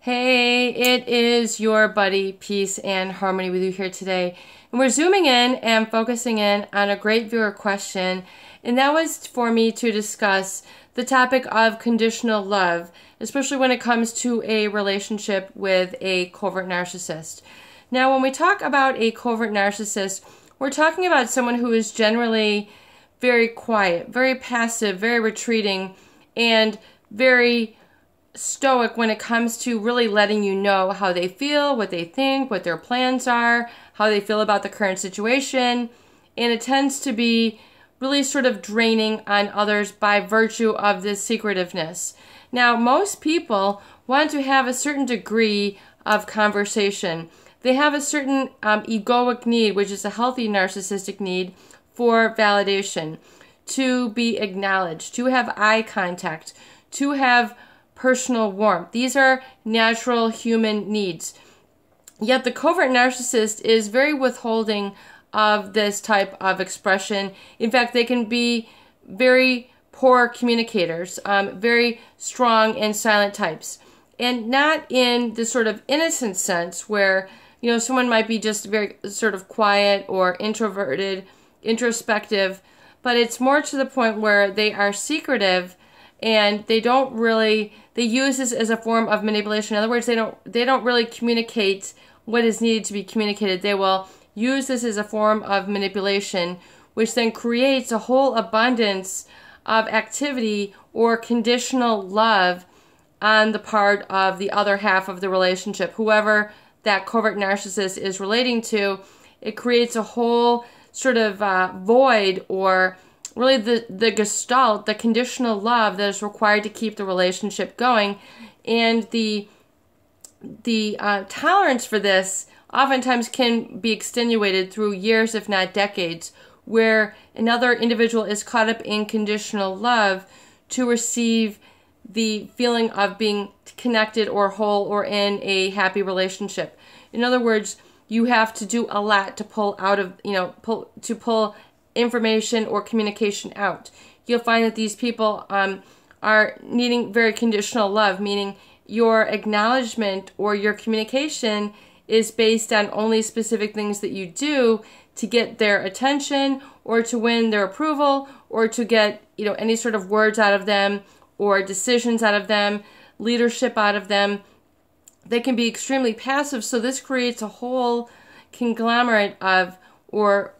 Hey, it is your buddy Peace and Harmony with you here today. And we're zooming in and focusing in on a great viewer question. And that was for me to discuss the topic of conditional love, especially when it comes to a relationship with a covert narcissist. Now, when we talk about a covert narcissist, we're talking about someone who is generally very quiet, very passive, very retreating, and very stoic when it comes to really letting you know how they feel, what they think, what their plans are, how they feel about the current situation. And it tends to be really sort of draining on others by virtue of this secretiveness. Now, most people want to have a certain degree of conversation. They have a certain egoic need, which is a healthy narcissistic need, for validation, to be acknowledged, to have eye contact, to have personal warmth. These are natural human needs. Yet the covert narcissist is very withholding of this type of expression. In fact, they can be very poor communicators, very strong and silent types. And not in the sort of innocent sense where, someone might be just very sort of quiet or introverted, introspective, but it's more to the point where they are secretive and they use this as a form of manipulation. In other words, they don't really communicate what is needed to be communicated. They will use this as a form of manipulation, which then creates a whole abundance of activity or conditional love on the part of the other half of the relationship. Whoever that covert narcissist is relating to, it creates a whole sort of void, or really the gestalt, the conditional love that is required to keep the relationship going. And the tolerance for this oftentimes can be extenuated through years, if not decades, where another individual is caught up in conditional love to receive the feeling of being connected or whole or in a happy relationship. In other words, you have to do a lot to pull out of, pull information or communication out. You'll find that these people are needing very conditional love, meaning your acknowledgement or your communication is based on only specific things that you do to get their attention or to win their approval or to get, any sort of words out of them or decisions out of them, leadership out of them. They can be extremely passive, so this creates a whole conglomerate of, or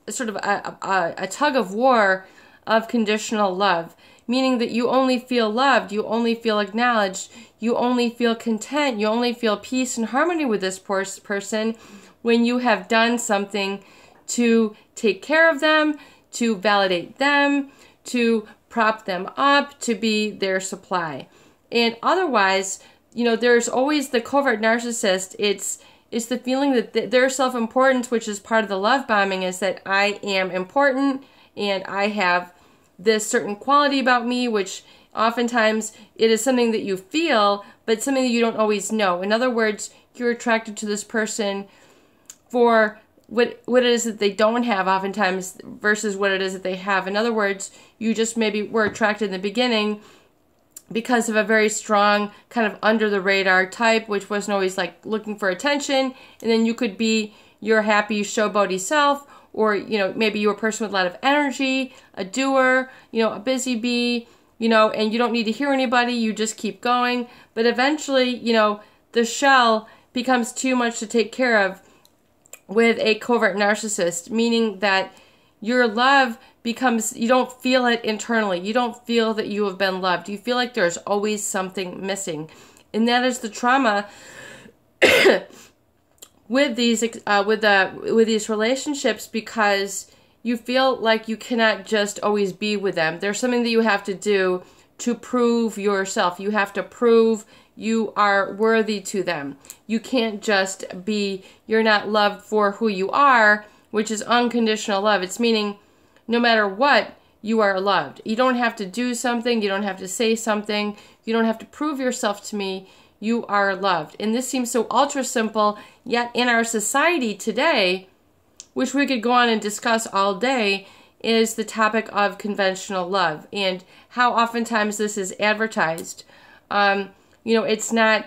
sort of a tug of war of conditional love, meaning that you only feel loved, you only feel acknowledged, you only feel content, you only feel peace and harmony with this person when you have done something to take care of them, to validate them, to prop them up, to be their supply. And otherwise, there's always the covert narcissist. It's the feeling that their self-importance, which is part of the love bombing, is that I am important and I have this certain quality about me, which oftentimes it is something that you feel, but something that you don't always know. In other words, you're attracted to this person for what it is that they don't have oftentimes versus what it is that they have. In other words, you just maybe were attracted in the beginning because of a very strong kind of under the radar type, which wasn't always like looking for attention. And then you could be your happy showboaty self, or, maybe you're a person with a lot of energy, a doer, a busy bee, and you don't need to hear anybody. You just keep going. But eventually, the shell becomes too much to take care of with a covert narcissist, meaning that your love becomes, you don't feel it internally. You don't feel that you have been loved. You feel like there's always something missing. And that is the trauma with these relationships, because you feel like you cannot just always be with them. There's something that you have to do to prove yourself. You have to prove you are worthy to them. You can't just be, you're not loved for who you are, which is unconditional love. It's meaning no matter what, you are loved. You don't have to do something. You don't have to say something. You don't have to prove yourself to me. You are loved. And this seems so ultra simple, yet in our society today, which we could go on and discuss all day, is the topic of conventional love and how oftentimes this is advertised. It's not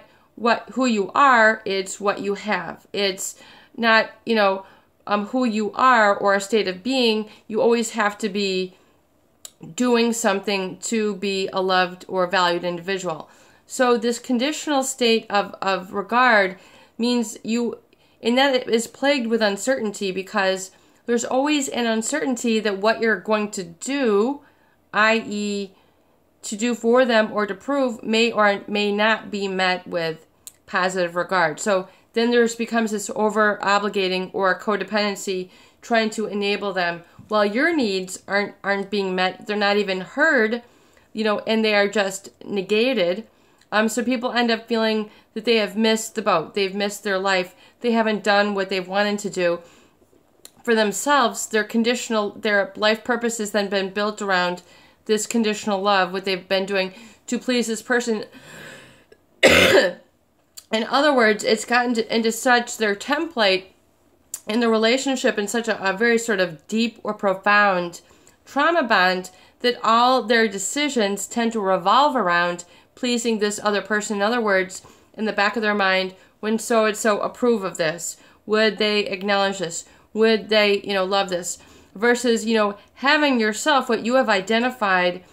who you are, it's what you have. It's not, who you are or a state of being. You always have to be doing something to be a loved or valued individual. So this conditional state of regard means and that it is plagued with uncertainty, because there's always an uncertainty that what you're going to do, i.e. to do for them or to prove, may or may not be met with positive regard. So then becomes this over-obligating or codependency, trying to enable them while your needs aren't being met. They're not even heard, and they are just negated. So people end up feeling that they have missed the boat. They've missed their life. They haven't done what they've wanted to do for themselves. Their life purpose has then been built around this conditional love, what they've been doing to please this person. In other words, it's gotten into such their template in the relationship, in such a very sort of deep or profound trauma bond, that all their decisions tend to revolve around pleasing this other person. In other words, in the back of their mind, when so-and-so approve of this? Would they acknowledge this? Would they, love this? Versus, having yourself, what you have identified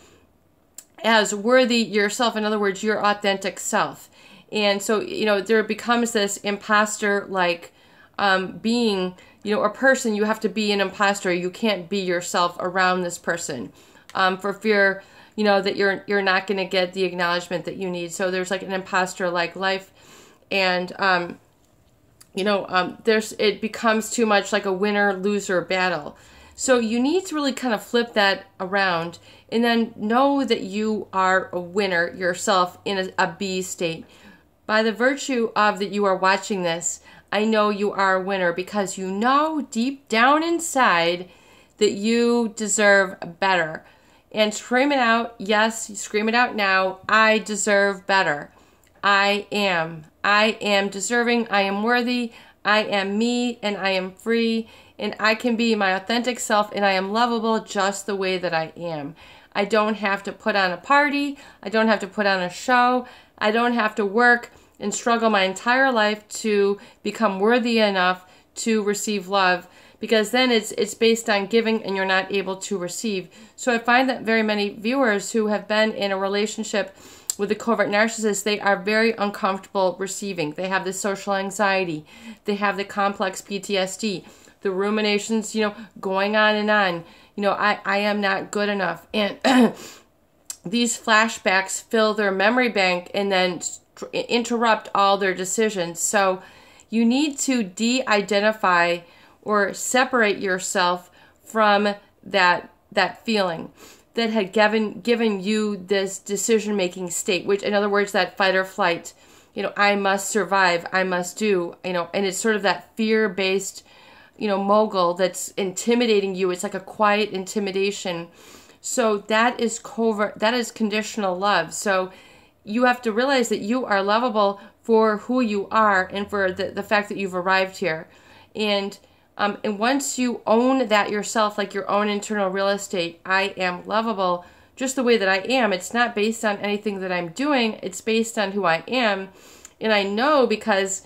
as worthy yourself. In other words, your authentic self. And so, there becomes this imposter-like being, a person. You have to be an imposter. You can't be yourself around this person for fear, that you're not going to get the acknowledgement that you need. So there's like an imposter-like life, and it becomes too much like a winner-loser battle. So you need to really kind of flip that around, and then know that you are a winner yourself in a B state. By the virtue of that you are watching this, I know you are a winner, because you know deep down inside that you deserve better. And scream it out. Yes, scream it out now. I deserve better. I am deserving. I am worthy. I am me, and I am free, and I can be my authentic self, and I am lovable just the way that I am. I don't have to put on a party. I don't have to put on a show. I don't have to work and struggle my entire life to become worthy enough to receive love, because then it's based on giving and you're not able to receive. So I find that very many viewers who have been in a relationship with a covert narcissist, they are very uncomfortable receiving. They have the social anxiety. They have the complex PTSD, the ruminations, going on and on. I am not good enough. And these flashbacks fill their memory bank and then interrupt all their decisions. So you need to de-identify or separate yourself from that feeling that had given you this decision-making state, which, in other words, that fight or flight, I must survive, I must do, and it's sort of that fear-based, mogul that's intimidating you. It's like a quiet intimidation. So that is covert, that is conditional love. So you have to realize that you are lovable for who you are and for the fact that you've arrived here. And once you own that yourself, like your own internal real estate, I am lovable just the way that I am. It's not based on anything that I'm doing. It's based on who I am. And I know because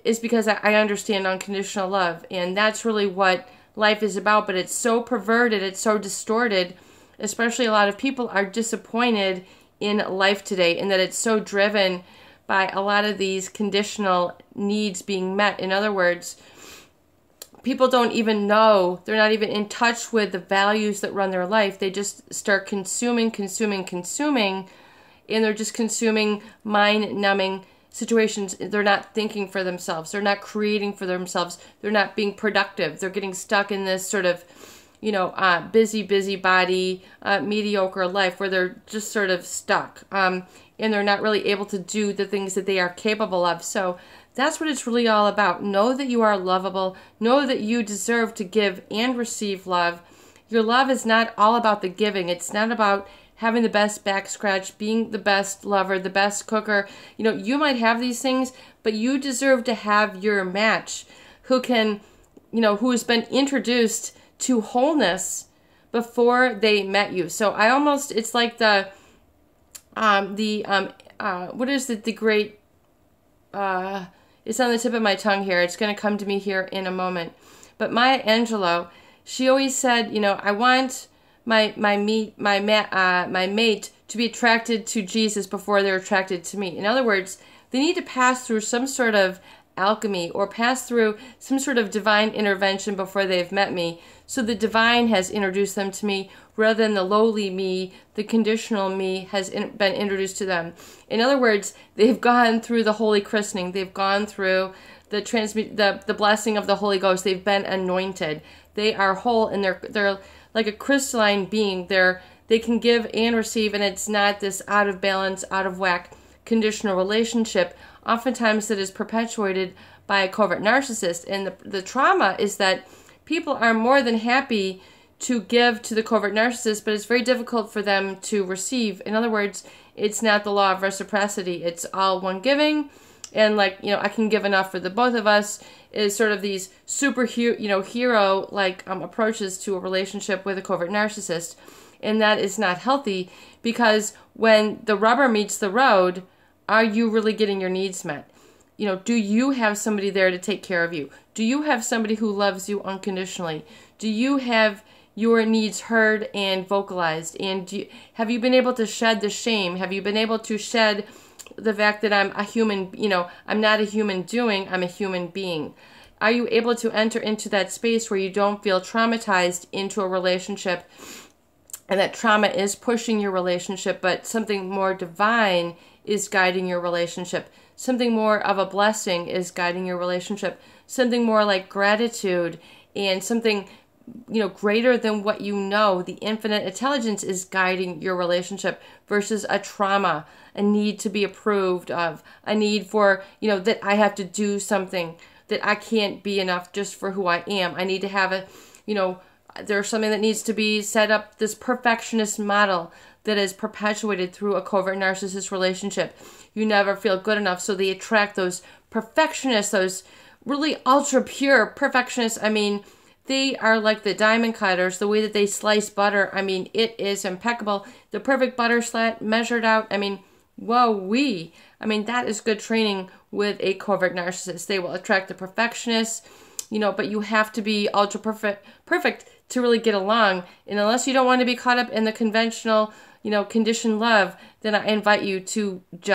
I understand unconditional love. And that's really what life is about. But it's so perverted. It's so distorted. Especially a lot of people are disappointed in life today, and that it's so driven by a lot of these conditional needs being met. In other words, people don't even know, they're not even in touch with the values that run their life. They just start consuming, and they're just consuming mind-numbing situations. They're not thinking for themselves. They're not creating for themselves. They're not being productive. They're getting stuck in this sort of, busybody, mediocre life where they're just sort of stuck. And they're not really able to do the things that they are capable of. So that's what it's really all about. Know that you are lovable. Know that you deserve to give and receive love. Your love is not all about the giving. It's not about having the best back scratch, being the best lover, the best cooker. You might have these things, but you deserve to have your match who has been introduced to wholeness before they met you. So it's like what is it, the great it's on the tip of my tongue here. It's going to come to me here in a moment. But Maya Angelou, she always said, I want my mate to be attracted to Jesus before they're attracted to me. In other words, they need to pass through some sort of alchemy or pass through some sort of divine intervention before they've met me. So the divine has introduced them to me rather than the lowly me, the conditional me has been introduced to them. In other words, they've gone through the holy christening. They've gone through the blessing of the Holy Ghost. They've been anointed. They are whole and they're like a crystalline being. They can give and receive, and it's not this out of balance, out of whack conditional relationship, oftentimes that is perpetuated by a covert narcissist. And the trauma is that people are more than happy to give to the covert narcissist, but it's very difficult for them to receive. In other words, it's not the law of reciprocity. It's all one giving, and I can give enough for the both of us is sort of these hero approaches to a relationship with a covert narcissist. And that is not healthy, because when the rubber meets the road, are you really getting your needs met? Do you have somebody there to take care of you? Do you have somebody who loves you unconditionally? Do you have your needs heard and vocalized? And have you been able to shed the shame? Have you been able to shed the fact that I'm a human, I'm not a human doing, I'm a human being? Are you able to enter into that space where you don't feel traumatized into a relationship, and that trauma is pushing your relationship, but something more divine is guiding your relationship? Something more of a blessing is guiding your relationship. Something more like gratitude and something, greater than what you know. The infinite intelligence is guiding your relationship versus a trauma, a need to be approved of, a need for, that I have to do something, that I can't be enough just for who I am. I need to have there's something that needs to be set up, this perfectionist model that is perpetuated through a covert narcissist relationship. You never feel good enough, so they attract those perfectionists, those really ultra pure perfectionists. They are like the diamond cutters, the way that they slice butter. It is impeccable. The perfect butter slat measured out. Whoa-wee. That is good training with a covert narcissist. They will attract the perfectionists, but you have to be ultra perfect to really get along. And unless you don't want to be caught up in the conventional, conditioned love, then I invite you to